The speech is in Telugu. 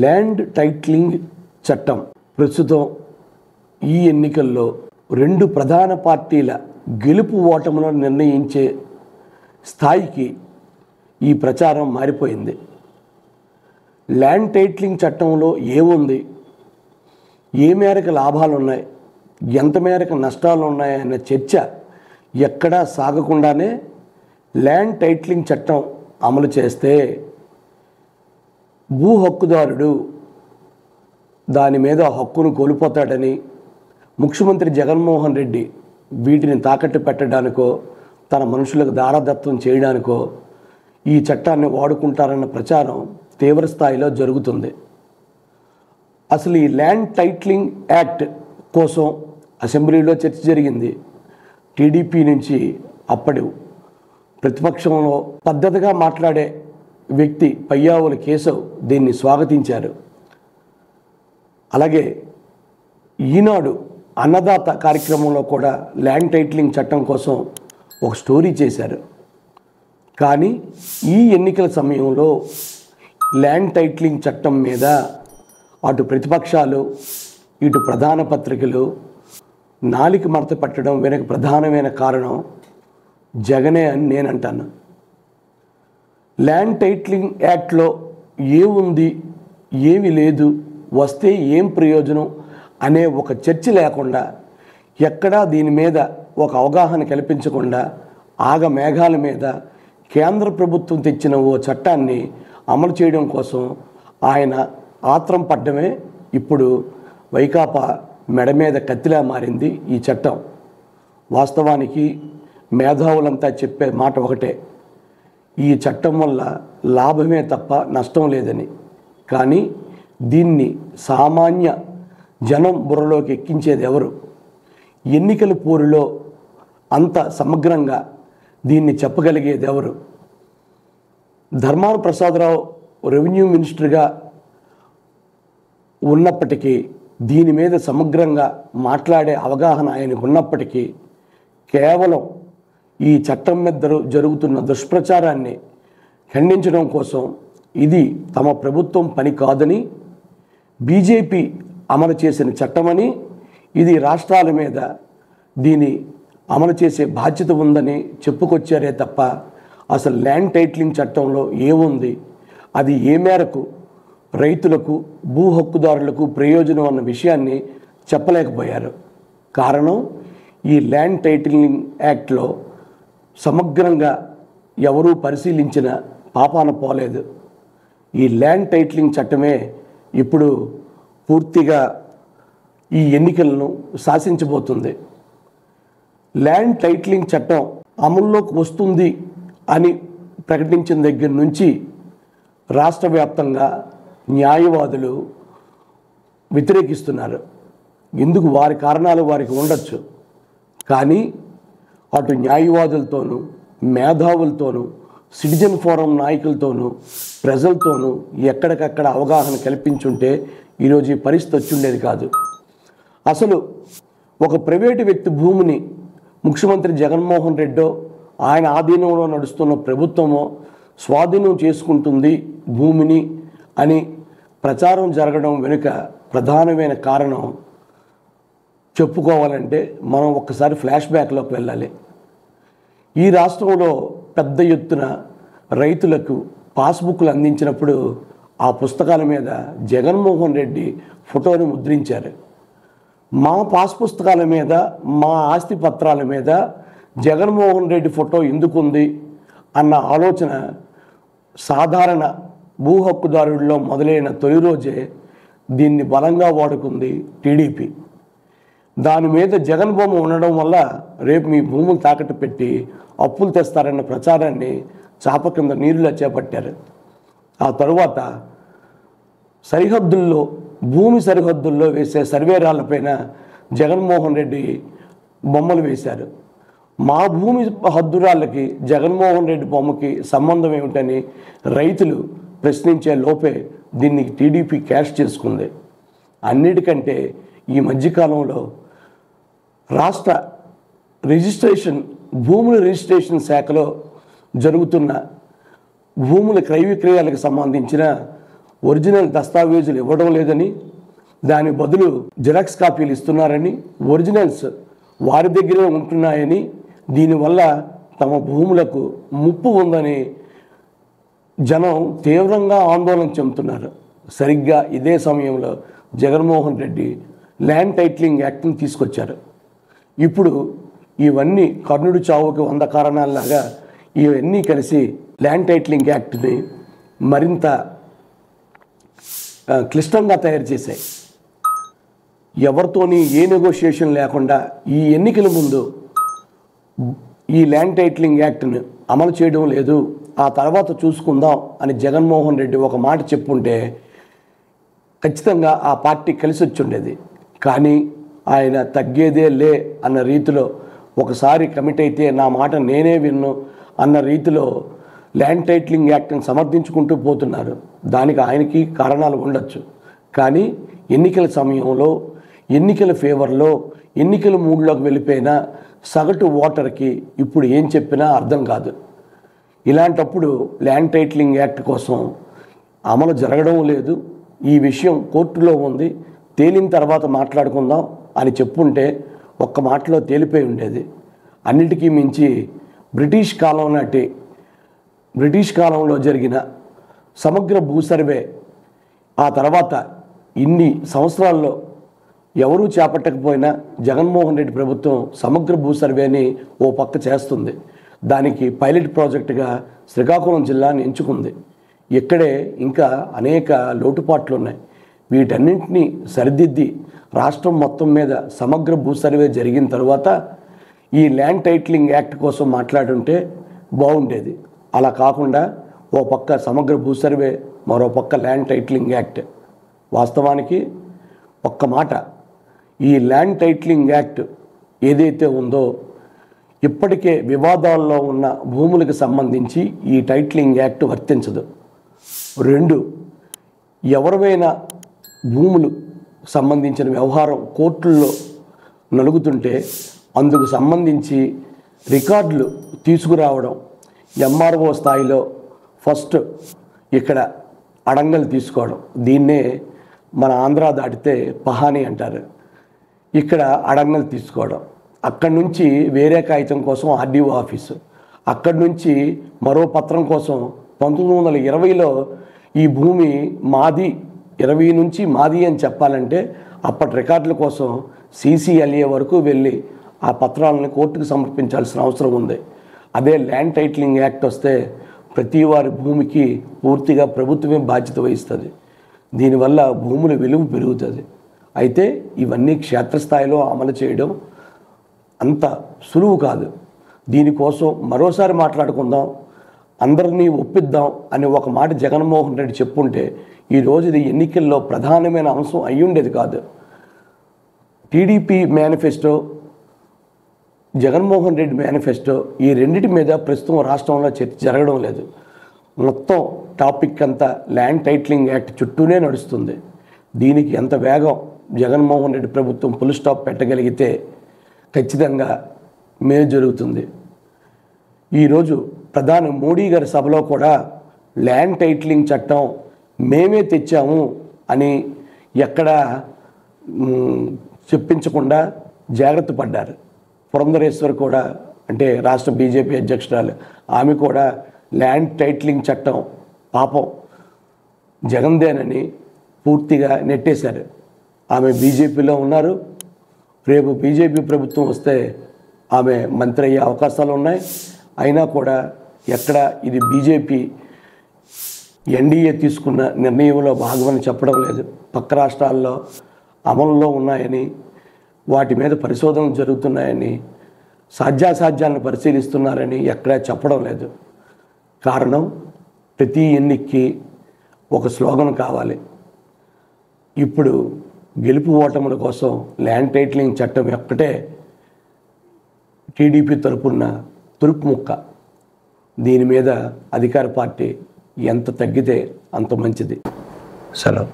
ల్యాండ్ టైటిలింగ్ చట్టం ప్రస్తుతం ఈ ఎన్నికల్లో రెండు ప్రధాన పార్టీల గెలుపు ఓటములను నిర్ణయించే స్థాయికి ఈ ప్రచారం మారిపోయింది. ల్యాండ్ టైటిలింగ్ చట్టంలో ఏముంది, ఏ మేరకు లాభాలు ఉన్నాయి, ఎంత మేరకు నష్టాలు ఉన్నాయన్న చర్చ ఎక్కడా సాగకుండానే ల్యాండ్ టైటిలింగ్ చట్టం అమలు చేస్తే భూ హక్కుదారుడు దాని మీద హక్కును కోల్పోతాడని ముఖ్యమంత్రి జగన్మోహన్ రెడ్డి వీటిని తాకట్టు పెట్టడానికో తన మనుషులకు దారాదత్తం చేయడానికో ఈ చట్టాన్ని వాడుకుంటారన్న ప్రచారం తీవ్ర స్థాయిలో జరుగుతుంది. అసలు ఈ ల్యాండ్ టైటిలింగ్ యాక్ట్ కోసం అసెంబ్లీలో చర్చ జరిగింది. టీడీపీ నుంచి అప్పటి ప్రతిపక్షంలో పద్ధతిగా మాట్లాడే వ్యక్తి పయ్యావుల కేశవ్ దీన్ని స్వాగతించారు. అలాగే ఈనాడు అన్నదాత కార్యక్రమంలో కూడా ల్యాండ్ టైటిలింగ్ చట్టం కోసం ఒక స్టోరీ చేశారు. కానీ ఈ ఎన్నికల సమయంలో ల్యాండ్ టైటిలింగ్ చట్టం మీద అటు ప్రతిపక్షాలు ఇటు ప్రధాన పత్రికలు నాలిక మడత పెట్టడం వెనక ప్రధానమైన కారణం జగనే అని నేను అంటాను. ల్యాండ్ టైటిలింగ్ యాక్ట్లో ఏముంది, ఏమి లేదు, వస్తే ఏం ప్రయోజనం అనే ఒక చర్చ లేకుండా, ఎక్కడా దీని మీద ఒక అవగాహన కల్పించకుండా ఆగమేఘాల మీద కేంద్ర ప్రభుత్వం తెచ్చిన ఓ చట్టాన్ని అమలు చేయడం కోసం ఆయన ఆత్రం పడ్డమే ఇప్పుడు వైకాపా మెడ మీద కత్తిలా మారింది ఈ చట్టం. వాస్తవానికి మేధావులంతా చెప్పే మాట ఒకటే, ఈ చట్టం వల్ల లాభమే తప్ప నష్టం లేదని. కానీ దీన్ని సామాన్య జనం బుర్రలోకి ఎక్కించేది ఎవరు? ఎన్నికల పోరులో అంత సమగ్రంగా దీన్ని చెప్పగలిగేది ఎవరు? ధర్మాన ప్రసాదరావు రెవెన్యూ మినిస్టర్గా ఉన్నప్పటికీ, దీని మీద సమగ్రంగా మాట్లాడే అవగాహన ఆయనకు ఉన్నప్పటికీ, కేవలం ఈ చట్టం మీద జరుగుతున్న దుష్ప్రచారాన్ని ఖండించడం కోసం ఇది తమ ప్రభుత్వం పని కాదని, బీజేపీ అమలు చేసిన చట్టమని, ఇది రాష్ట్రాల మీద దీని అమలు చేసే బాధ్యత ఉందని చెప్పుకొచ్చారే తప్ప అసలు ల్యాండ్ టైటిలింగ్ చట్టంలో ఏముంది, అది ఏ మేరకు రైతులకు భూ హక్కుదారులకు ప్రయోజనం అన్న విషయాన్ని చెప్పలేకపోయారు. కారణం, ఈ ల్యాండ్ టైటిలింగ్ యాక్ట్లో సమగ్రంగా ఎవరూ పరిశీలించిన పాపాన పోలేదు. ఈ ల్యాండ్ టైటిలింగ్ చట్టమే ఇప్పుడు పూర్తిగా ఈ ఎన్నికలను శాసించబోతుంది. ల్యాండ్ టైటిలింగ్ చట్టం అమల్లోకి వస్తుంది అని ప్రకటించిన దగ్గర నుంచి రాష్ట్ర వ్యాప్తంగా న్యాయవాదులు వ్యతిరేకిస్తున్నారు. ఎందుకు వారి కారణాలు వారికి ఉండొచ్చు, కానీ అటు న్యాయవాదులతోనూ మేధావులతోనూ సిటిజన్ ఫోరం నాయకులతోనూ ప్రజలతోనూ ఎక్కడికక్కడ అవగాహన కల్పించుంటే ఈరోజు ఈ పరిస్థితి వచ్చుండేది కాదు. అసలు ఒక ప్రైవేటు వ్యక్తి భూమిని ముఖ్యమంత్రి జగన్మోహన్ రెడ్డో ఆయన ఆధీనంలో నడుస్తున్న ప్రభుత్వమో స్వాధీనం చేసుకుంటుంది భూమిని అని ప్రచారం జరగడం వెనుక ప్రధానమైన కారణం చెప్పుకోవాలంటే మనం ఒక్కసారి ఫ్లాష్ బ్యాక్లోకి వెళ్ళాలి. ఈ రాష్ట్రంలో పెద్ద ఎత్తున రైతులకు పాస్బుక్లు అందించినప్పుడు ఆ పుస్తకాల మీద జగన్మోహన్ రెడ్డి ఫోటోని ముద్రించారు. మా పాస్ పుస్తకాల మీద, మా ఆస్తి పత్రాల మీద జగన్మోహన్ రెడ్డి ఫోటో ఎందుకుంది అన్న ఆలోచన సాధారణ భూ హక్కుదారుల్లో మొదలైన తొలి రోజే దీన్ని బలంగా వాడుకుంది టీడీపీ. దాని మీద జగన్ బొమ్మ ఉండడం వల్ల రేపు మీ భూములు తాకట్టు పెట్టి అప్పులు తెస్తారన్న ప్రచారాన్ని చాప కింద నీరులా చేపట్టారు. ఆ తరువాత సరిహద్దుల్లో, భూమి సరిహద్దుల్లో వేసే సర్వేరాళ్లపైన జగన్మోహన్ రెడ్డి బొమ్మలు వేశారు. మా భూమి హద్దురాళ్ళకి జగన్మోహన్ రెడ్డి బొమ్మకి సంబంధం ఏమిటని రైతులు ప్రశ్నించే లోపే దీన్ని టీడీపీ క్యాష్ చేసుకుంది. అన్నిటికంటే ఈ మధ్యకాలంలో రాష్ట్ర రిజిస్ట్రేషన్ భూముల రిజిస్ట్రేషన్ శాఖలో జరుగుతున్న భూముల క్రయ విక్రయాలకు సంబంధించిన ఒరిజినల్ దస్తావేజులు ఇవ్వడం లేదని, దాని బదులు జిరాక్స్ కాపీలు ఇస్తున్నారని, ఒరిజినల్స్ వారి దగ్గరే ఉంటున్నాయని, దీనివల్ల తమ భూములకు ముప్పు ఉందని జనం తీవ్రంగా ఆందోళన చెందుతున్నారు. సరిగ్గా ఇదే సమయంలో జగన్మోహన్ రెడ్డి ల్యాండ్ టైటిలింగ్ యాక్ట్ని తీసుకొచ్చారు. ఇప్పుడు ఇవన్నీ కర్ణుడి చావుకి 100 కారణాలలాగా ఇవన్నీ కలిసి ల్యాండ్ టైటిలింగ్ యాక్ట్ని మరింత క్లిష్టంగా తయారు చేశాయి. ఎవరితోని ఏ నెగోషియేషన్ లేకుండా ఈ ఎన్నికల ముందు ఈ ల్యాండ్ టైటిలింగ్ యాక్ట్ని అమలు చేయడం లేదు, ఆ తర్వాత చూసుకుందాం అని జగన్మోహన్ రెడ్డి ఒక మాట చెప్పుంటే ఖచ్చితంగా ఆ పార్టీ కలిసి వచ్చి ఉండేది. కానీ ఆయన తగ్గేదే లే అన్న రీతిలో, ఒకసారి కమిట్ అయితే నా మాట నేనే విన్ను అన్న రీతిలో ల్యాండ్ టైటిలింగ్ యాక్ట్ని సమర్థించుకుంటూ పోతున్నారు. దానికి ఆయనకి కారణాలు ఉండొచ్చు. కానీ ఎన్నికల సమయంలో, ఎన్నికల ఫేవర్లో, ఎన్నికల మూడ్లోకి వెళ్ళిపోయిన సగటు ఓటర్కి ఇప్పుడు ఏం చెప్పినా అర్థం కాదు. ఇలాంటప్పుడు ల్యాండ్ టైటిలింగ్ యాక్ట్ కోసం అమలు జరగడం లేదు, ఈ విషయం కోర్టులో ఉంది, తేలిన తర్వాత మాట్లాడుకుందాం అని చెప్పుంటే ఒక్క మాటలో తేలిపోయి ఉండేది. అన్నిటికీ మించి బ్రిటిష్ కాలంలో జరిగిన సమగ్ర భూ సర్వే ఆ తర్వాత ఇన్ని సంవత్సరాల్లో ఎవరూ చేపట్టకపోయినా జగన్మోహన్ రెడ్డి ప్రభుత్వం సమగ్ర భూ సర్వేని ఓ పక్క చేస్తుంది. దానికి పైలట్ ప్రాజెక్టుగా శ్రీకాకుళం జిల్లాని ఎంచుకుంది. ఇక్కడే ఇంకా అనేక లోటుపాట్లు ఉన్నాయి. వీటన్నింటినీ సరిదిద్ది రాష్ట్రం మొత్తం మీద సమగ్ర భూ సర్వే జరిగిన తర్వాత ఈ ల్యాండ్ టైటిలింగ్ యాక్ట్ కోసం మాట్లాడుంటే బాగుండేది. అలా కాకుండా ఓ పక్క సమగ్ర భూ సర్వే, మరో పక్క ల్యాండ్ టైటిలింగ్ యాక్ట్. వాస్తవానికి ఒక్క మాట, ఈ ల్యాండ్ టైటిలింగ్ యాక్ట్ ఏదైతే ఉందో ఇప్పటికే వివాదాల్లో ఉన్న భూములకు సంబంధించి ఈ టైటిలింగ్ యాక్ట్ వర్తించదు. 2, ఎవరివైనా భూములు సంబంధించిన వ్యవహారం కోర్టుల్లో నలుగుతుంటే అందుకు సంబంధించి రికార్డులు తీసుకురావడం, ఎంఆర్ఓ స్థాయిలో ఫస్ట్ ఇక్కడ అడంగలు తీసుకోవడం, దీన్నే మన ఆంధ్ర దాటితే పహానీ అంటారు. ఇక్కడ అడంగలు తీసుకోవడం, అక్కడి నుంచి వేరే కాగితం కోసం ఆర్డీఓ ఆఫీసు, అక్కడి నుంచి మరో పత్రం కోసం 1920లో ఈ భూమి మాది, 20 నుంచి మాది అని చెప్పాలంటే అప్పటి రికార్డుల కోసం CCLA వరకు వెళ్ళి ఆ పత్రాలను కోర్టుకు సమర్పించాల్సిన అవసరం ఉంది. అదే ల్యాండ్ టైటిలింగ్ యాక్ట్ వస్తే ప్రతి వారి భూమికి పూర్తిగా ప్రభుత్వమే బాధ్యత వహిస్తుంది. దీనివల్ల భూముల విలువ పెరుగుతుంది. అయితే ఇవన్నీ క్షేత్రస్థాయిలో అమలు చేయడం అంత సులువు కాదు. దీనికోసం మరోసారి మాట్లాడుకుందాం, అందరినీ ఒప్పిద్దాం అని ఒక మాట జగన్మోహన్ రెడ్డి చెప్పుంటే ఈరోజు ఇది ఎన్నికల్లో ప్రధానమైన అంశం అయ్యుండేది కాదు. TDP manifesto, Jaganmohan Reddy manifesto, ఈ రెండింటి మీద ప్రస్తుతం రాష్ట్రంలో చర్చ జరగడం లేదు. మొత్తం టాపిక్ అంతా ల్యాండ్ టైటిలింగ్ యాక్ట్ చుట్టూనే నడుస్తుంది. దీనికి ఎంత వేగం జగన్మోహన్ రెడ్డి ప్రభుత్వం ఫుల్ స్టాప్ పెట్టగలిగితే ఖచ్చితంగా మేలు జరుగుతుంది. ఈరోజు ప్రధాని మోడీ గారి సభలో కూడా ల్యాండ్ టైటిలింగ్ చట్టం మేమే తెచ్చాము అని ఎక్కడా చెప్పించకుండా జాగ్రత్త పడ్డారు. పురంధరేశ్వర్ కూడా, అంటే రాష్ట్ర బీజేపీ అధ్యక్షురాలు, ఆమె కూడా ల్యాండ్ టైటిలింగ్ చట్టం పాపం జగన్దేనని పూర్తిగా నెట్టేశారు. ఆమె బీజేపీలో ఉన్నారు. రేపు బీజేపీ ప్రభుత్వం వస్తే ఆమె మంత్రి అయ్యే అవకాశాలు ఉన్నాయి. అయినా కూడా ఎక్కడ ఇది బీజేపీ ఎన్డీఏ తీసుకున్న నిర్ణయంలో భాగమని చెప్పడం లేదు. పక్క రాష్ట్రాల్లో అమలులో ఉన్నాయని, వాటి మీద పరిశోధనలు జరుగుతున్నాయని, సాధ్యాసాధ్యాలను పరిశీలిస్తున్నారని ఎక్కడా చెప్పడం లేదు. కారణం, ప్రతి ఎన్నికకి ఒక స్లోగన్ కావాలి. ఇప్పుడు గెలుపు ఓటముల కోసం ల్యాండ్ టైటిలింగ్ చట్టం ఒక్కటే టీడీపీ తరపున తురుపు ముక్క. దీని మీద అధికార పార్టీ ఎంత తగ్గితే అంత మంచిది. సెలవు.